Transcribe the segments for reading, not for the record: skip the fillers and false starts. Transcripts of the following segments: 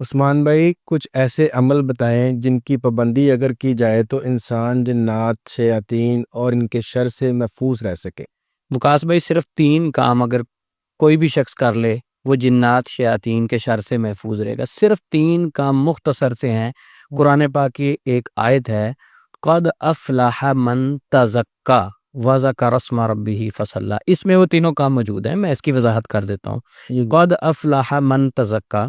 عثمان بھائی، کچھ ایسے عمل بتائیں جن کی پابندی اگر کی جائے تو انسان جنات، شیاطین اور ان کے شر سے محفوظ رہ سکے۔ وکاس بھائی، صرف 3 کام اگر کوئی بھی شخص کر لے وہ جنات شیاطین کے شر سے محفوظ رہے گا۔ صرف 3 کام مختصر سے ہیں۔ قرآن پاک کی ایک آیت ہے، قد افلح من تزکا وذکر اسم ربہ فصلی۔ اس میں وہ تینوں کام موجود ہیں، میں اس کی وضاحت کر دیتا ہوں۔ قد افلح من تزکا،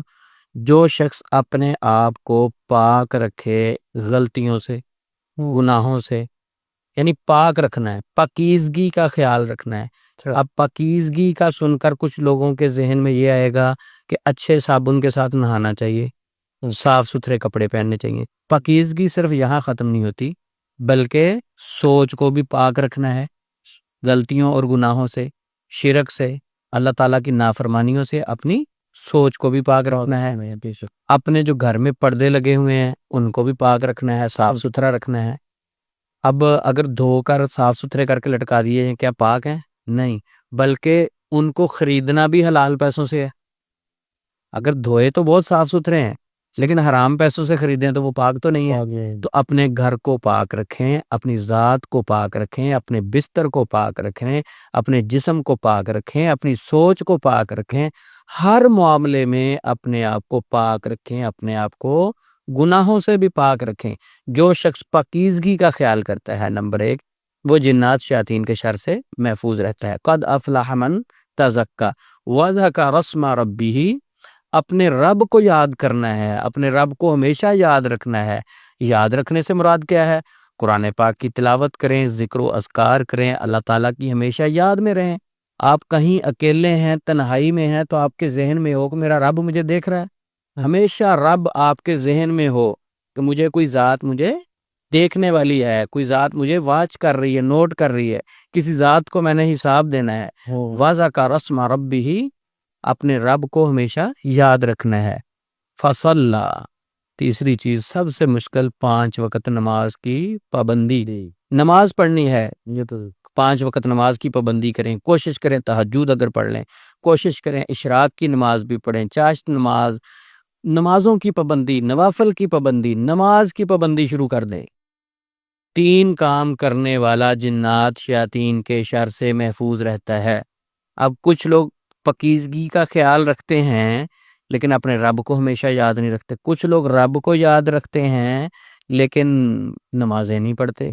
جو شخص اپنے آپ کو پاک رکھے غلطیوں سے، گناہوں سے، یعنی پاک رکھنا ہے، پاکیزگی کا خیال رکھنا ہے۔ اب پاکیزگی کا سن کر کچھ لوگوں کے ذہن میں یہ آئے گا کہ اچھے صابن کے ساتھ نہانا چاہیے، صاف ستھرے کپڑے پہننے چاہیے۔ پاکیزگی صرف یہاں ختم نہیں ہوتی، بلکہ سوچ کو بھی پاک رکھنا ہے، غلطیوں اور گناہوں سے، شرک سے، اللہ تعالیٰ کی نافرمانیوں سے اپنی سوچ کو بھی پاک رکھنا ہے۔ اپنے جو گھر میں پردے لگے ہوئے ہیں ان کو بھی پاک رکھنا ہے، صاف ستھرا رکھنا ہے۔ اب اگر دھو کر صاف ستھرے کر کے لٹکا دیے ہیں، کیا پاک ہیں؟ نہیں، بلکہ ان کو خریدنا بھی حلال پیسوں سے ہے۔ اگر دھوئے تو بہت صاف ستھرے ہیں، لیکن حرام پیسوں سے خریدیں تو وہ پاک تو نہیں ہے۔ تو اپنے گھر کو پاک رکھیں، اپنی ذات کو پاک رکھیں، اپنے بستر کو پاک رکھیں، اپنے جسم کو پاک رکھیں، اپنی سوچ کو پاک رکھیں، ہر معاملے میں اپنے آپ کو پاک رکھیں، اپنے آپ کو گناہوں سے بھی پاک رکھیں۔ جو شخص پاکیزگی کا خیال کرتا ہے، نمبر 1، وہ جنات شیاطین کے شر سے محفوظ رہتا ہے۔ قد افلح من تزکا وذکر اسم ربہ، اپنے رب کو یاد کرنا ہے، اپنے رب کو ہمیشہ یاد رکھنا ہے۔ یاد رکھنے سے مراد کیا ہے؟ قرآن پاک کی تلاوت کریں، ذکر و اذکار کریں، اللہ تعالیٰ کی ہمیشہ یاد میں رہیں۔ آپ کہیں اکیلے ہیں، تنہائی میں ہیں، تو آپ کے ذہن میں ہو کہ میرا رب مجھے دیکھ رہا ہے۔ ہمیشہ رب آپ کے ذہن میں ہو کہ مجھے کوئی ذات مجھے دیکھنے والی ہے، کوئی ذات مجھے واچ کر رہی ہے، نوٹ کر رہی ہے، کسی ذات کو میں نے حساب دینا ہے۔ وذکر اسم ربہ، اپنے رب کو ہمیشہ یاد رکھنا ہے۔ فصلی، تیسری چیز سب سے مشکل، 5 وقت نماز کی پابندی۔ نماز پڑھنی ہے، 5 وقت نماز کی پابندی کریں، کوشش کریں تہجد اگر پڑھ لیں، کوشش کریں اشراق کی نماز بھی پڑھیں، چاشت نماز، نمازوں کی پابندی، نوافل کی پابندی، نماز کی پابندی شروع کر دیں۔ 3 کام کرنے والا جنات شیاطین کے شر سے محفوظ رہتا ہے۔ اب کچھ لوگ پاکیزگی کا خیال رکھتے ہیں لیکن اپنے رب کو ہمیشہ یاد نہیں رکھتے۔ کچھ لوگ رب کو یاد رکھتے ہیں لیکن نمازیں نہیں پڑھتے۔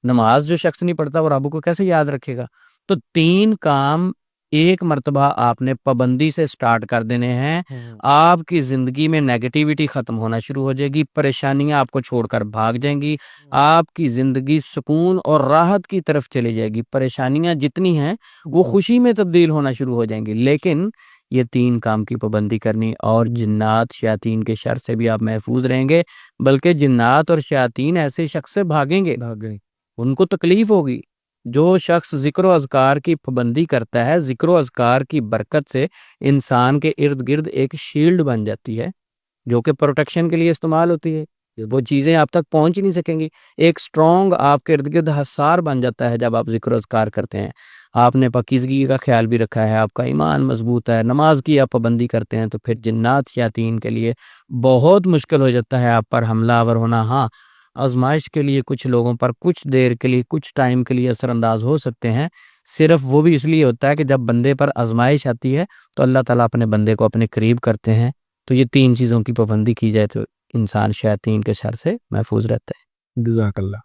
نماز جو شخص نہیں پڑھتا وہ رب کو کیسے یاد رکھے گا؟ تو 3 کام ایک مرتبہ آپ نے پابندی سے سٹارٹ کر دینے ہیں، آپ کی زندگی میں نیگیٹیوٹی ختم ہونا شروع ہو جائے گی، پریشانیاں آپ کو چھوڑ کر بھاگ جائیں گی، آپ کی زندگی سکون اور راحت کی طرف چلی جائے گی، پریشانیاں جتنی ہیں وہ خوشی میں تبدیل ہونا شروع ہو جائیں گی۔ لیکن یہ 3 کام کی پابندی کرنی، اور جنات شیاطین کے شر سے بھی آپ محفوظ رہیں گے، بلکہ جنات اور شیاطین ایسے شخص سے بھاگیں گے، ان کو تکلیف ہوگی۔ جو شخص ذکر و اذکار کی پابندی کرتا ہے، ذکر و اذکار کی برکت سے انسان کے ارد گرد ایک شیلڈ بن جاتی ہے جو کہ پروٹیکشن کے لیے استعمال ہوتی ہے، وہ چیزیں آپ تک پہنچ نہیں سکیں گی۔ ایک سٹرونگ آپ کے ارد گرد حصار بن جاتا ہے جب آپ ذکر و اذکار کرتے ہیں۔ آپ نے پاکیزگی کا خیال بھی رکھا ہے، آپ کا ایمان مضبوط ہے، نماز کی آپ پابندی کرتے ہیں، تو پھر جنات شیاطین کے لیے بہت مشکل ہو جاتا ہے آپ پر حملہ آور ہونا۔ ہاں، آزمائش کے لیے کچھ لوگوں پر کچھ دیر کے لیے، کچھ ٹائم کے لیے اثر انداز ہو سکتے ہیں، صرف وہ بھی اس لیے ہوتا ہے کہ جب بندے پر آزمائش آتی ہے تو اللہ تعالیٰ اپنے بندے کو اپنے قریب کرتے ہیں۔ تو یہ 3 چیزوں کی پابندی کی جائے تو انسان شیاطین کے شر سے محفوظ رہتا ہے۔ جزاک اللہ۔